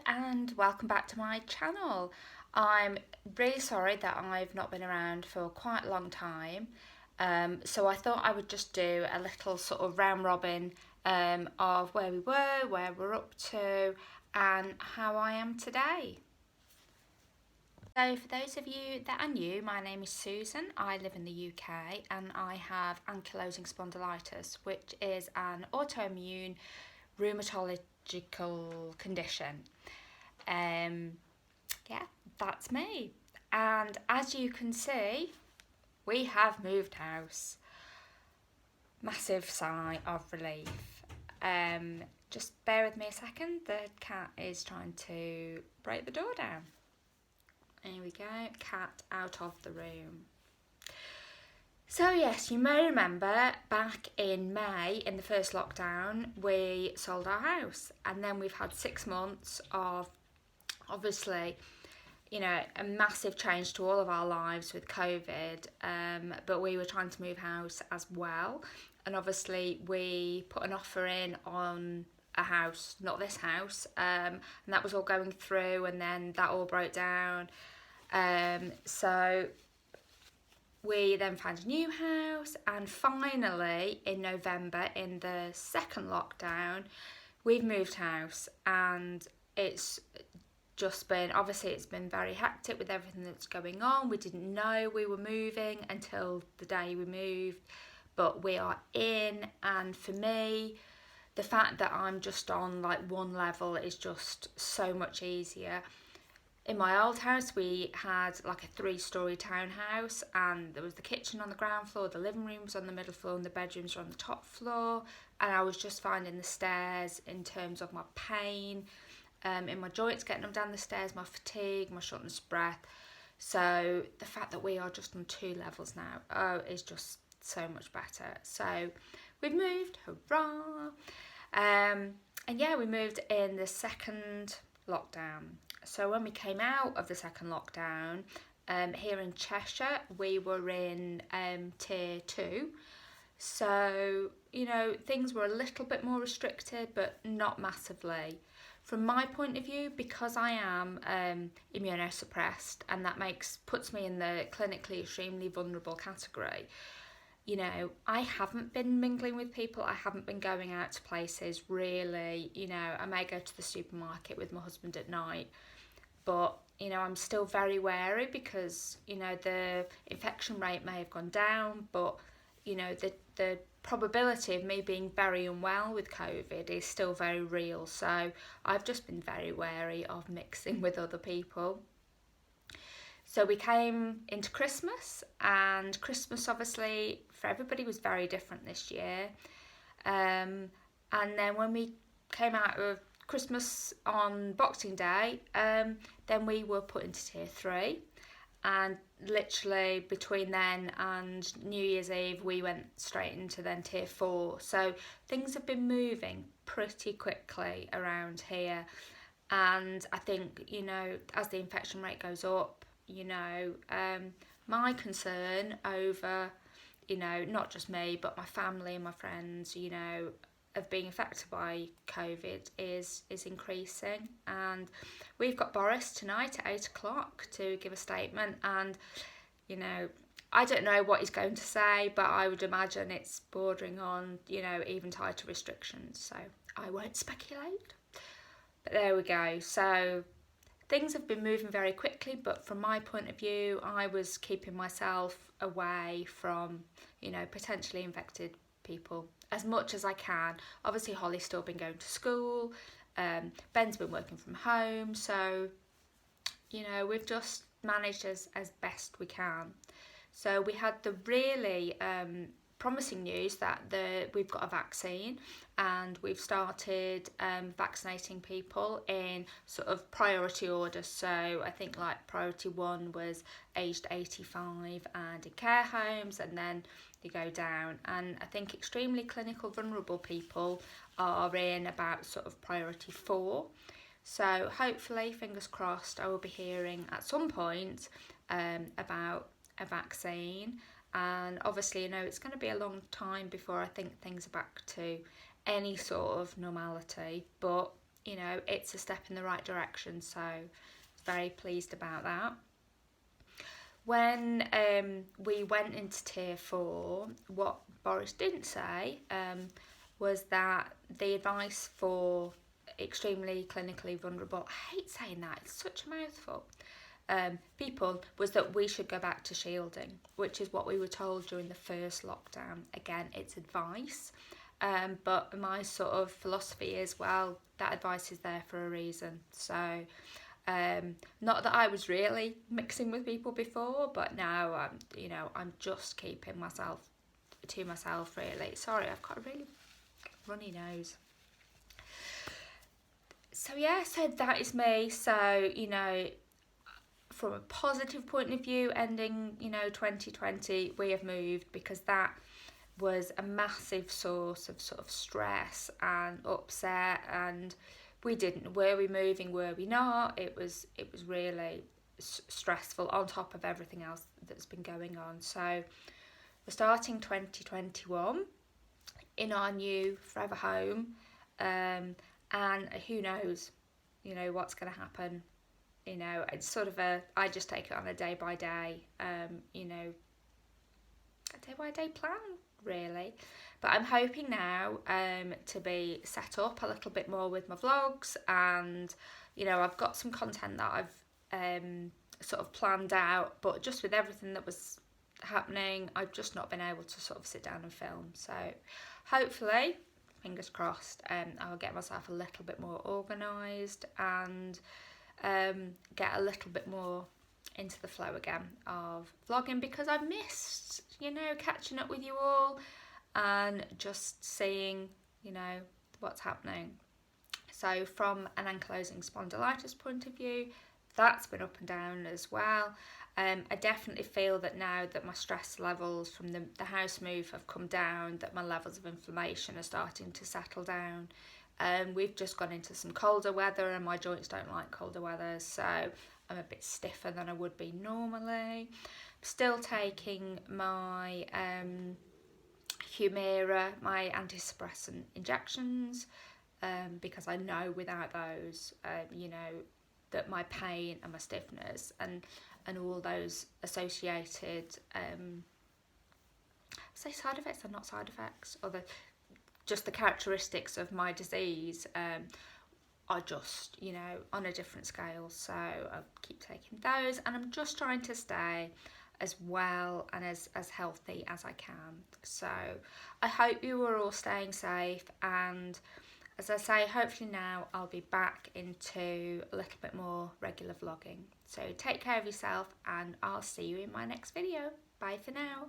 and welcome back to my channel. I'm really sorry that I've not been around for quite a long time, so I thought I would just do a little sort of round robin of where we were, where we're up to, and how I am today. So for those of you that are new, my name is Susan. I live in the UK and I have Ankylosing Spondylitis, which is an autoimmune rheumatological condition. Yeah, that's me. And as you can see, we have moved house. Massive sigh of relief. Just bear with me a second. The cat is trying to break the door down. Here we go, cat out of the room. So yes, you may remember back in May, in the first lockdown, we sold our house, and then we've had 6 months of, obviously, a massive change to all of our lives with COVID, but we were trying to move house as well, and obviously we put an offer in on a house, not this house, and that was all going through, and then that all broke down. So we then found a new house, and finally in November, in the second lockdown, we've moved house, and it's just been, obviously it's been very hectic with everything that's going on. We didn't know we were moving until the day we moved, but we are in, and for me, the fact that I'm just on like one level is just so much easier. In my old house, we had like a 3-storey townhouse, and there was the kitchen on the ground floor, the living room was on the middle floor, and the bedrooms were on the top floor. And I was just finding the stairs, in terms of my pain, in my joints, getting them down the stairs, my fatigue, my shortness of breath. So the fact that we are just on 2 levels now, is just so much better. So we've moved, hurrah! And yeah, we moved in the second lockdown. So when we came out of the second lockdown, here in Cheshire, we were in tier 2. So, things were a little bit more restricted, but not massively. From my point of view, because I am immunosuppressed, and that puts me in the clinically extremely vulnerable category, I haven't been mingling with people. I haven't been going out to places really. I may go to the supermarket with my husband at night, but I'm still very wary because the infection rate may have gone down, but the probability of me being very unwell with COVID is still very real. So I've just been very wary of mixing with other people. So we came into Christmas, and Christmas obviously for everybody was very different this year. And then when we came out of Christmas on Boxing Day, then we were put into tier 3, and literally between then and New Year's Eve we went straight into then tier 4. So things have been moving pretty quickly around here, and I think as the infection rate goes up, my concern over not just me but my family and my friends of being affected by COVID is increasing. And we've got Boris tonight at 8 o'clock to give a statement, and I don't know what he's going to say, but I would imagine it's bordering on even tighter restrictions, so I won't speculate. But there we go. So things have been moving very quickly, but from my point of view, I was keeping myself away from potentially infected people as much as I can. Obviously Holly's still been going to school, Ben's been working from home, so we've just managed as best we can. So we had the really promising news that we've got a vaccine, and we've started vaccinating people in sort of priority order. So I think like priority 1 was aged 85 and in care homes, and then you go down, and I think extremely clinical vulnerable people are in about sort of priority 4. So hopefully, fingers crossed, I will be hearing at some point about a vaccine. And obviously it's going to be a long time before I think things are back to any sort of normality, but you know, it's a step in the right direction, so very pleased about that. When we went into tier 4, what Boris didn't say was that the advice for extremely clinically vulnerable, I hate saying that, it's such a mouthful, people was that we should go back to shielding, which is what we were told during the first lockdown. Again, it's advice, but my sort of philosophy is, well, that advice is there for a reason. So not that I was really mixing with people before, but now you know, I'm just keeping myself to myself, really. Sorry, I've got a really runny nose. So yeah, so that is me. So, you know, from a positive point of view, ending, you know, 2020, we have moved, because that was a massive source of sort of stress and upset, and we didn't, were we moving, were we not? It was really stressful on top of everything else that's been going on. So we're starting 2021 in our new forever home, and who knows, you know, what's going to happen. You know, it's sort of I just take it on a day by day, you know, a day by day plan, really. But I'm hoping now to be set up a little bit more with my vlogs, and, you know, I've got some content that I've sort of planned out, but just with everything that was happening, I've just not been able to sort of sit down and film. So hopefully, fingers crossed, I'll get myself a little bit more organised and get a little bit more into the flow again of vlogging, because I've missed, you know, catching up with you all and just seeing, you know, what's happening. So from an ankylosing spondylitis point of view, that's been up and down as well. I definitely feel that now that my stress levels from the house move have come down, that my levels of inflammation are starting to settle down. We've just gone into some colder weather, and my joints don't like colder weather, so I'm a bit stiffer than I would be normally. Still taking my Humira, my anti-suppressant injections, because I know without those, you know, that my pain and my stiffness and all those associated, say side effects, are not side effects, or just the characteristics of my disease are just, you know, on a different scale. So I'll keep taking those, and I'm just trying to stay as well and as healthy as I can. So I hope you are all staying safe, and as I say, hopefully now I'll be back into a little bit more regular vlogging. So take care of yourself, and I'll see you in my next video. Bye for now.